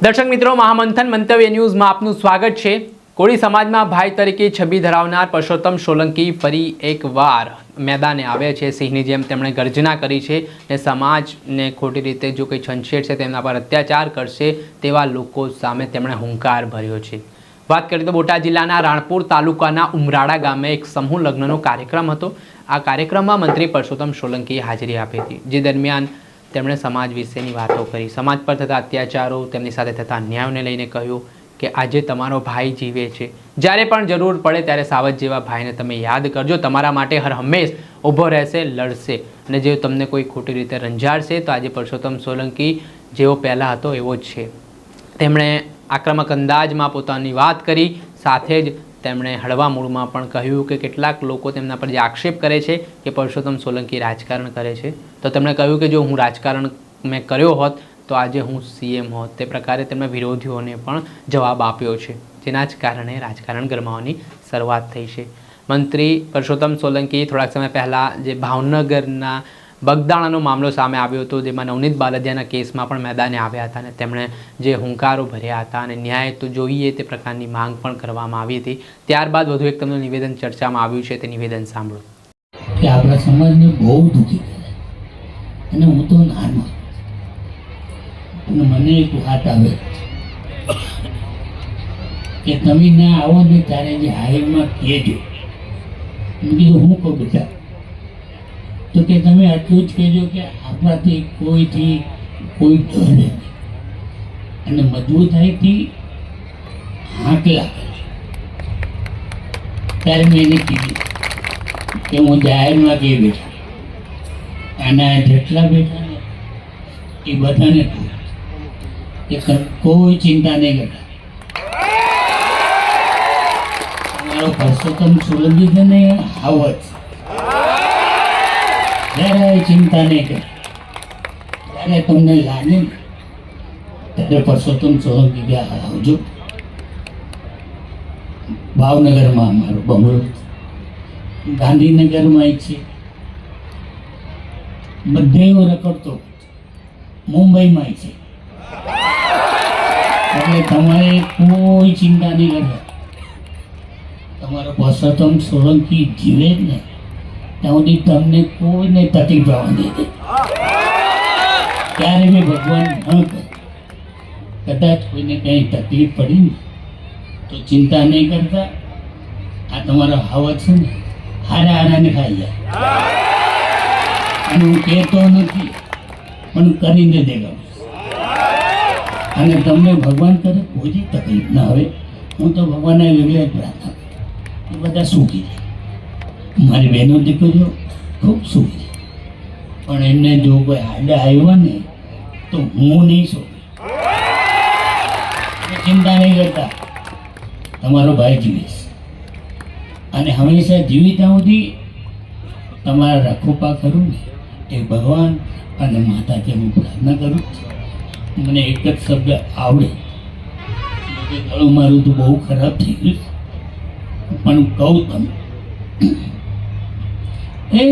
દર્શક મિત્રો, મહામંથન મંતવ્ય ન્યૂઝમાં આપનું સ્વાગત છે। કોળી સમાજમાં ભાઈ તરીકે છબી ધરાવનાર પરસોત્તમ સોલંકી ફરી એકવાર મેદાને આવ્યા છે। સિંહની જેમ તેમણે ગર્જના કરી છે ને સમાજને ખોટી રીતે જો કોઈ છંછેડશે તેમના પર અત્યાચાર કરશે તેવા લોકો સામે તેમણે હુંકાર ભર્યો છે। વાત કરીએ તો બોટાદ જિલ્લાના રાણપુર તાલુકાના ઉમરાળા ગામે એક સમૂહ લગ્નનો કાર્યક્રમ હતો। આ કાર્યક્રમમાં મંત્રી પરસોત્તમ સોલંકીએ હાજરી આપી હતી, જે દરમિયાન તેમણે સમાજ વિશેની વાતો કરી, સમાજ પર થતા અત્યાચારો, તેમની સાથે થતા અન્યાયોને લઈને કહ્યું કે આજે તમારો ભાઈ જીવે છે, જ્યારે પણ જરૂર પડે ત્યારે સાવજ જેવા ભાઈને તમે યાદ કરજો, તમારા માટે હર હંમેશ ઊભો રહેશે, લડશે, અને જો તમને કોઈ ખોટી રીતે રંજાડશે તો આજે પરસોત્તમ સોલંકી જેવો પહેલાં હતો એવો જ છે। તેમણે આક્રમક અંદાજમાં પોતાની વાત કરી, સાથે જ તેમણે હળવા મૂળમાં પણ કહ્યું કે કેટલાક લોકો તેમના પર જે આક્ષેપ કરે છે કે પરસોત્તમ સોલંકી રાજકારણ કરે છે, તો તેમણે કહ્યું કે જો હું રાજકારણ મેં કર્યો હોત તો આજે હું સીએમ હોત। તે પ્રકારે તેમણે વિરોધીઓને પણ જવાબ આપ્યો છે, જેના જ કારણે રાજકારણ ગરમાવાની શરૂઆત થઈ છે। મંત્રી પરસોત્તમ સોલંકી થોડાક સમય પહેલાં જે ભાવનગરના બગદાણાનો મામલો સામે આવ્યો હતો, જેમાં નવનીત બાલદિયાના કેસમાં પણ મેદાને આવ્યા હતા અને તેમણે જે હુંકારો ભર્યા હતા અને ન્યાય તો જોઈએ તે પ્રકારની માંગ પણ કરવામાં આવી હતી। ત્યારબાદ વધુ એક તેમનું નિવેદન ચર્ચામાં આવ્યું છે, તે નિવેદન સાંભળો। કે આપણા સમાજને બહુ દુઃખી કરે અને હું તો નાનો અને મને એક વાત આવે કે તમે ના આવો ને ત્યારે જે હાઈમાં કહેજો। મેં કીધું હું કહું બેટા? તો કે તમે આટલું જ કહેજો કે આપણાથી કોઈથી કોઈ ડરે નહીં અને મજબૂતાઈથી હાંકલા કરજો। ત્યારે મેં એને કીધું કે હું જાહેરમાં ગઈ બેઠા અને જેટલા બેઠા ને એ બધાને કહું કે કોઈ ચિંતા નહીં કરતા, તમારો પરસોત્તમ સોલંકી છે ને આવત જરાય ચિંતા નહીં કરે। ત્યારે તમને લાગે ને ત્યારે પરસોત્તમ સોલંકી ગયા આવજો। ભાવનગરમાં અમારો બંગલો, ગાંધીનગરમાં છે, બધે રખડતો, મુંબઈમાં છે, એટલે તમારે કોઈ ચિંતા નહીં કરતા। તમારો પરસોત્તમ સોલંકી જીવે જ ને ત્યાં સુધી તમને કોઈને તકલીફ આવવા નહીં દે। ત્યારે બી ભગવાન ન કરે, કદાચ કોઈને કંઈ તકલીફ પડી ને તો ચિંતા નહીં કરતા, આ તમારો હાવત છે ને હારાને ખાઈ જાય। અને હું કહેતો નથી પણ કરીને દેખાડું, અને તમને ભગવાન કરે કોઈ તકલીફ ના આવે। હું તો ભગવાનને લગલે પ્રાર્થના કરું એ બધા સુખી જાય। મારી બહેનો દીકરીઓ ખૂબ સુખી છે, પણ એમને જો કોઈ આડા આવ્યા ને તો હું નહીં સુખી। ચિંતા નહીં કરતા, તમારો ભાઈ જીવીશ અને હંમેશા જીવિતા સુધી તમારા રખોપા કરું ને એ ભગવાન અને માતાજી હું પ્રાર્થના કરું। મને એક જ શબ્દ આવડે, ગળું મારું તો બહુ ખરાબ થઈ ગયું, પણ કહું તમે એ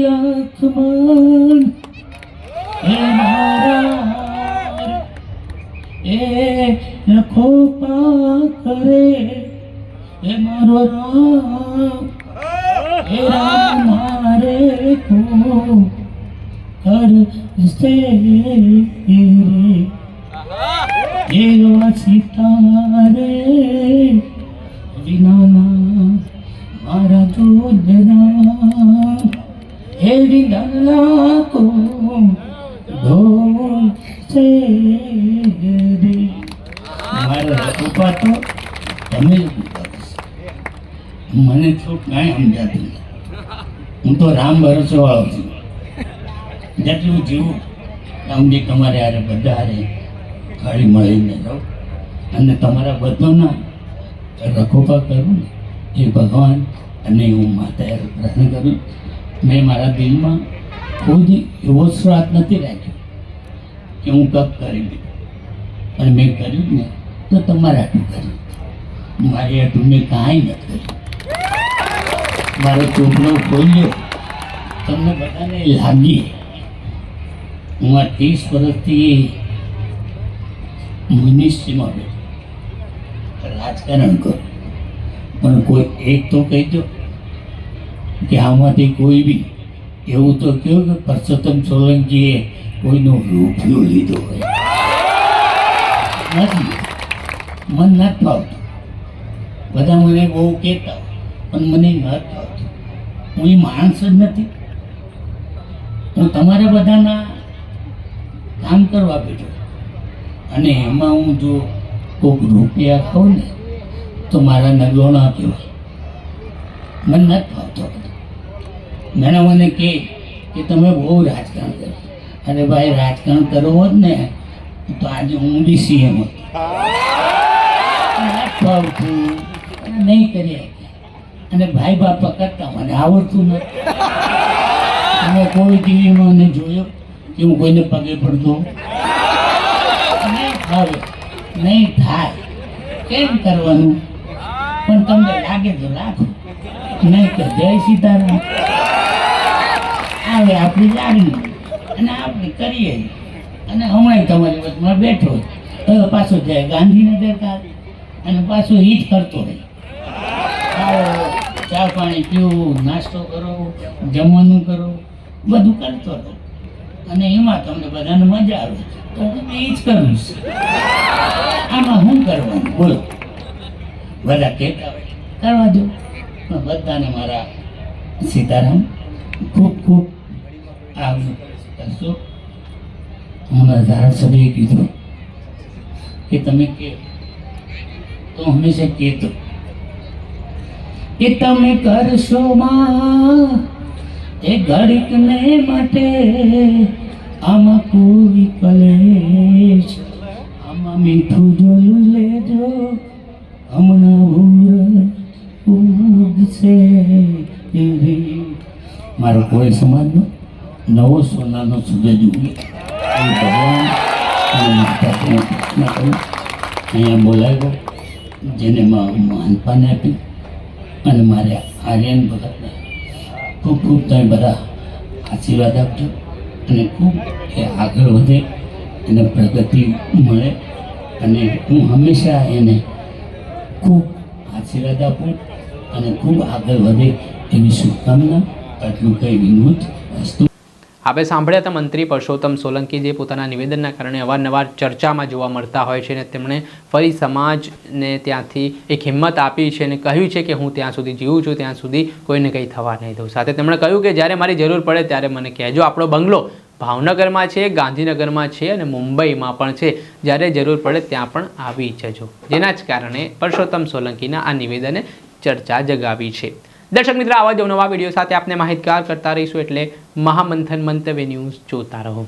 લક્ષ્મણ એ મારા એ રખોપા કરે એ મારો રામ એ રામ મારે કો કરશે એવા સિતારે વિનાના મારા જોજના એવી દાલા કો ઢોલશે રે। મારા રખોપા તો તમે જ મને તો કાંઈ સમજાતું નહીં। હું તો રામ ભરોસો વાળો છું, જેટલું જીવું રામજી તમારે હારે બધા હારે ખાલી મળીને રહો અને તમારા બધાના રખોપા કરું ને એ ભગવાન અને હું માતા પ્રાર્થના કરું। મેં મારા દિલમાં કોઈ એવો શ્રાદ્ધ નથી રાખ્યો કે હું કપ કરી દીધું, અને મેં કર્યું ને તો તમારે આટલું કર્યું, મારી આટલું મેં કાંઈ નથી કર્યું। મારો ચોપડો ખોલ્યો, તમને બધાને લાગી હું આ 30 વર્ષથી મિનિસ્ટ્રીમાં બેઠો, રાજકારણ કરો, પણ કોઈ એક તો કહી દો કે આમાંથી કોઈ બી એવું તો કહ્યું કે પરસોત્તમ સોલંકીએ કોઈનો રૂપિયો લીધો હોય. નથી, મન નથી ફાવતું. બધા મને બહુ કહેતા પણ મને નથી ફાવતું. હું એ માણસ જ નથી. હું તમારા બધાના કામ કરવા બેઠો, અને એમાં હું જો કોઈક રૂપિયા ખાઉં ને તો મારા નગોણા કહેવાય. મને નથી ફાવતો. ઘણા મને કહે કે તમે બહુ રાજકારણ કરો. અરે ભાઈ, રાજકારણ કરવો જ ને તો આજે હું બી સીએમ હતો. નથી ફાવતું અને નહીં કરી શકી. અને ભાઈ બાપા કરતા મને આવડતું નથી. તમે કોઈ ટીવીમાં મને જોયો કે હું કોઈને પગે પડતો? નહીં ફાવે, નહીં થાય. કેમ કરવાનું? પણ તમને લાગે તો રાખો, નહીં તો જય સીતારામ. આવે આપણી લાગણી અને આપણે કરીએ. અને હમણાં તમારી વચમાં બેઠો હવે પાછો જાય ગાંધીનગર કાલ અને પાછો ઈ જ કરતો રહે. આવો, ચા પાણી પીવું, નાસ્તો કરો, જમવાનું કરો, બધું કરતો રહો. અને એમાં તમને બધાને મજા આવે તો હું એ જ કરીશ. આમાં શું કરવાનું બોલો? બધા કહેતા હોય કરવા દો. પણ બધાને મારા સીતારામ, ખૂબ ખૂબ આગળ કરશો. અમારા ધારાસભ્યએ કીધું કે તમે કહો તો હંમેશા કહેતો કે તમે કરશો માં એ ઘડીકને માટે, આમાં કોઈ કલેશ, આમાં મીઠું જોયું લેજો, હમણાં ઉગશે. મારો કોઈ સમાજનો નવો સોનાનો સૂરજ ઉગે એ ભગવાન અને માતા કૃષ્ણ કહું અહીંયા બોલાવ્યો, જેને માનપાને આપી. અને મારે આર્યન ભગતને ખૂબ ખૂબ તમે બધા આશીર્વાદ આપજો અને ખૂબ એ આગળ વધે અને પ્રગતિ મળે. અને હું હંમેશા એને ખૂબ આશીર્વાદ આપું અને ખૂબ આગળ વધે એવી શુભકામના. આટલું કંઈ વિનોદ વસ્તુ. આપણે સાંભળ્યા હતા મંત્રી પરસોત્તમ સોલંકી, જે પોતાના નિવેદનના કારણે અવારનવાર ચર્ચામાં જોવા મળતા હોય છે. અને તેમણે ફરી સમાજને ત્યાંથી એક હિંમત આપી છે અને કહ્યું છે કે હું ત્યાં સુધી જીવું છું ત્યાં સુધી કોઈને કંઈ થવા નહીં દઉં. સાથે તેમણે કહ્યું કે જ્યારે મારી જરૂર પડે ત્યારે મને કહેજો. આપણો બંગલો ભાવનગરમાં છે, ગાંધીનગરમાં છે અને મુંબઈમાં પણ છે. જ્યારે જરૂર પડે ત્યાં પણ આવી જજો. જેના જ કારણે પરસોત્તમ સોલંકીના આ નિવેદને ચર્ચા જગાવી છે. દર્શક મિત્રો, આવા જ નવા વિડીયો સાથે આપને માહિતગાર કરતા રહીશું. એટલે મહામંથન મંતવ્ય ન્યૂઝ જોતા રહો.